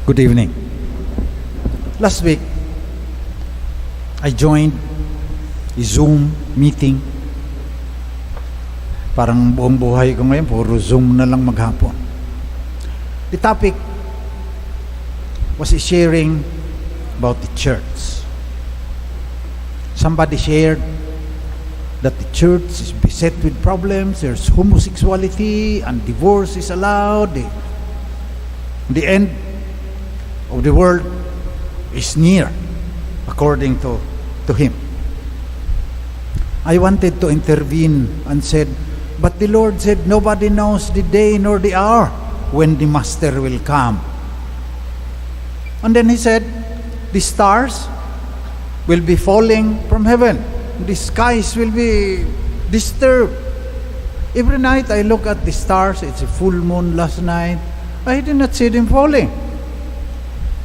Good evening. Last week, I joined a Zoom meeting. Parang buong buhay ko ngayon, puro Zoom na lang maghapon. The topic was sharing about the church. Somebody shared that the church is beset with problems. There's homosexuality and divorce is allowed. The end of the world is near, according to him. I wanted to intervene and said, but the Lord said, nobody knows the day nor the hour when the Master will come. And then he said, the stars will be falling from heaven. The skies will be disturbed. Every night I look at the stars. It's a full moon last night. I did not see them falling.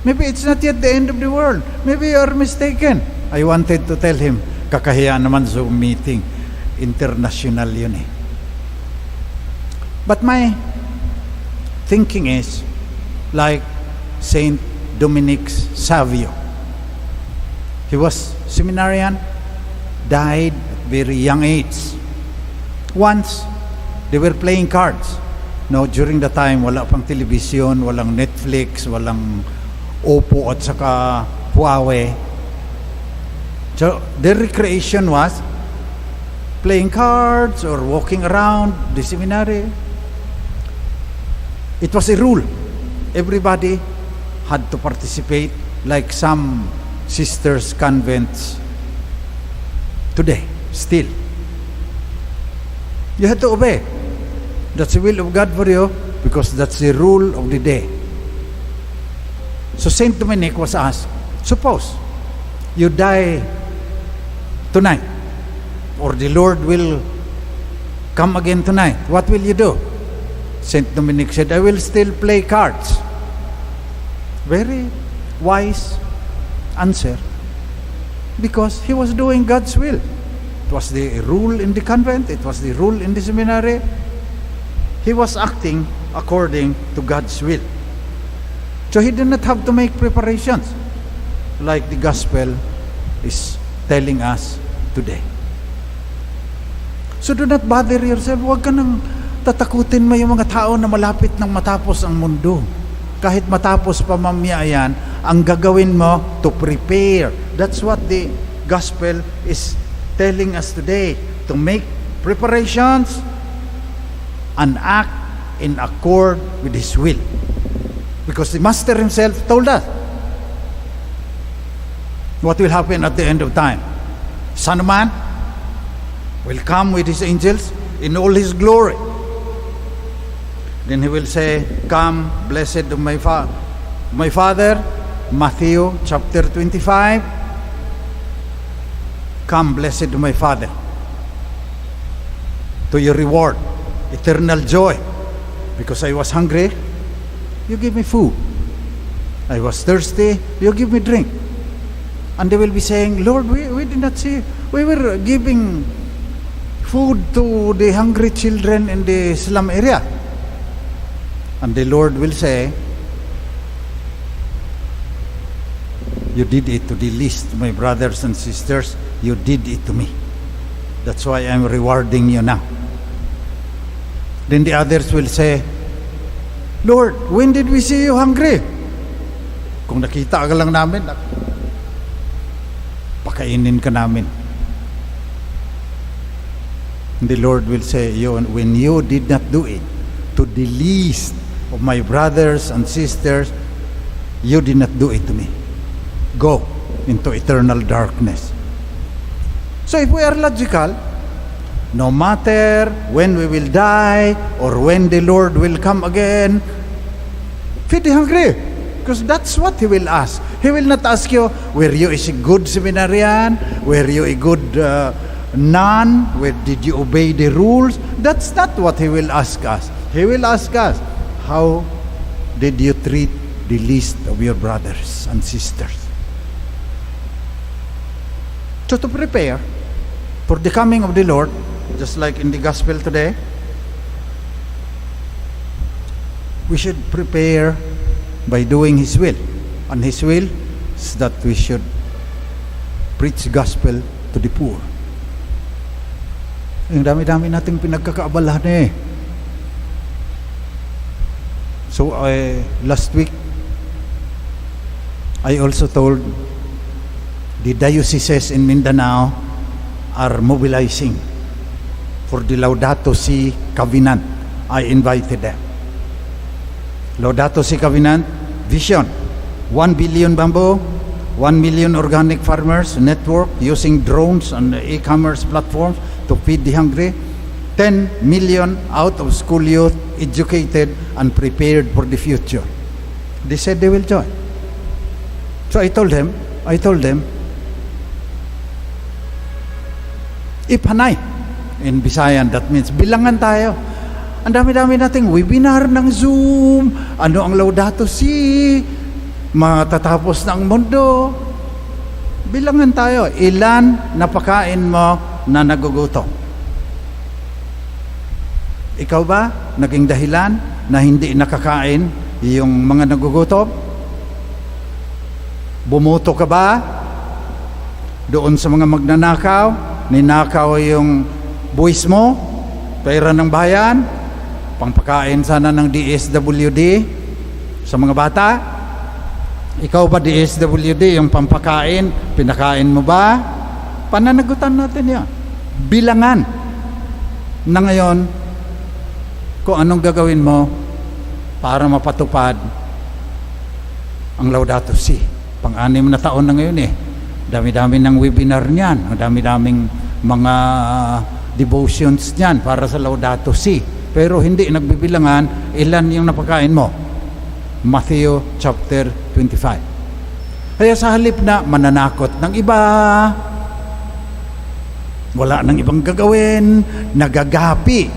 Maybe it's not yet the end of the world. Maybe you are mistaken. I wanted to tell him, kakahiya naman Zoom meeting. International yun eh. But my thinking is like Saint Dominic Savio. He was seminarian, died at very young age. Once, they were playing cards. No, during the time, wala pang television, walang Netflix, walang Oppo at saka Huawei. So, their recreation was playing cards or walking around the seminary. It was a rule. Everybody had to participate, like some sisters' convents today, still. You had to obey. That's the will of God for you, because that's the rule of the day. So Saint Dominic was asked, suppose you die tonight, or the Lord will come again tonight, what will you do? Saint Dominic said, I will still play cards. Very wise answer, because he was doing God's will. It was the rule in the convent, it was the rule in the seminary. He was acting according to God's will. So he did not have to make preparations like the gospel is telling us today. So do not bother yourself. Huwag ka nang tatakutin mo yung mga tao na malapit nang matapos ang mundo. Kahit matapos pa mamaya yan, ang gagawin mo to prepare. That's what the gospel is telling us today. To make preparations and act in accord with His will. Because the Master Himself told us what will happen at the end of time. Son of Man will come with His angels in all His glory. Then He will say, come, blessed of my Father, Matthew chapter 25. Come, blessed of my Father, to your reward, eternal joy. Because I was hungry, you give me food. I was thirsty, you give me drink. And they will be saying, Lord, we did not see. We were giving food to the hungry children in the slum area. And the Lord will say, you did it to the least, my brothers and sisters. You did it to me. That's why I'm rewarding you now. Then the others will say, Lord, when did we see you hungry? Kung nakita ka lang namin, pakainin ka namin. And the Lord will say, when you did not do it to the least of my brothers and sisters, you did not do it to me. Go into eternal darkness. So if we are logical, no matter when we will die or when the Lord will come again, feed the hungry. Because that's what He will ask. He will not ask you, were you a good seminarian? Were you a good nun? Did you obey the rules? That's not what He will ask us. He will ask us, how did you treat the least of your brothers and sisters? So to prepare for the coming of the Lord, just like in the gospel today, we should prepare by doing His will. And His will is that we should preach gospel to the poor. Ang dami-dami nating pinagkakaabalahan eh. So last week, I also told the dioceses in Mindanao are mobilizing for the Laudato Si Covenant. I invited them. Laudato Si Covenant vision: 1 billion bamboo, 1 million organic farmers network using drones and e-commerce platforms to feed the hungry, 10 million out of school youth educated and prepared for the future. They said they will join. So I told them, ipanay. In Bisayan, that means bilangan tayo. Ang dami-dami nating webinar ng Zoom, ano ang Laudato Si, matatapos na ang mundo. Bilangan tayo, ilan napakain mo na nagugutom? Ikaw ba naging dahilan na hindi nakakain yung mga nagugutom? Bumuto ka ba doon sa mga magnanakaw? Ninakaw yung buwis mo, pera ng bayan, pangpakain sana ng DSWD sa mga bata? Ikaw ba DSWD, yung pampakain, pinakain mo ba? Pananagutan natin yan. Bilangan na ngayon kung anong gagawin mo para mapatupad ang Laudato Si. Pang-anim na taon na ngayon eh. Dami-dami ng webinar niyan, dami-daming mga devotions niyan para sa Laudato Si. Pero hindi nagbibilangan ilan yung napakain mo. Matthew chapter 25. Kaya sa halip na mananakot ng iba, wala nang ibang gagawin, nagagapi.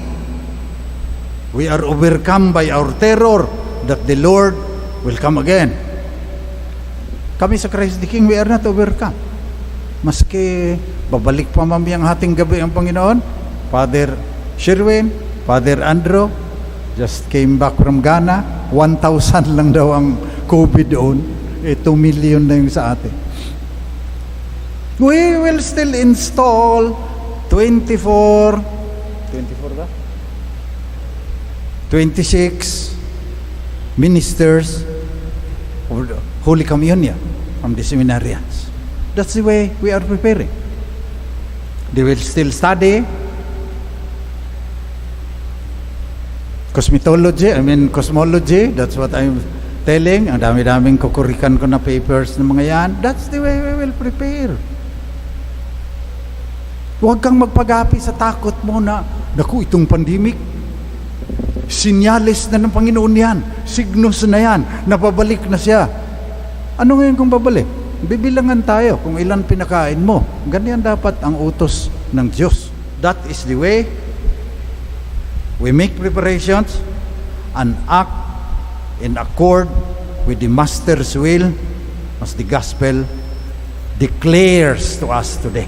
We are overcome by our terror that the Lord will come again. Kami sa Christ the King, we are not overcome. Maski babalik pa mamayang hating gabi ang Panginoon, Father Sherwin, Father Andrew, just came back from Ghana, 1,000 lang daw ang COVID doon, 2 million na yung sa atin. We will still install 24 ba? 26 ministers of the Holy Communion from the seminarians. That's the way we are preparing. They will still study cosmology. That's what I'm telling. Ang dami-daming kukurikan ko na papers ng mga yan. That's the way we will prepare. Huwag kang magpagapi sa takot mo na, naku, itong pandemic, sinyalis na ng Panginoon yan, signos na yan, napabalik na siya. Ano ngayon kung babalik? Bibilangan tayo kung ilan pinakain mo. Ganyan dapat ang utos ng Diyos. That is the way we make preparations and act in accord with the Master's will as the gospel declares to us today.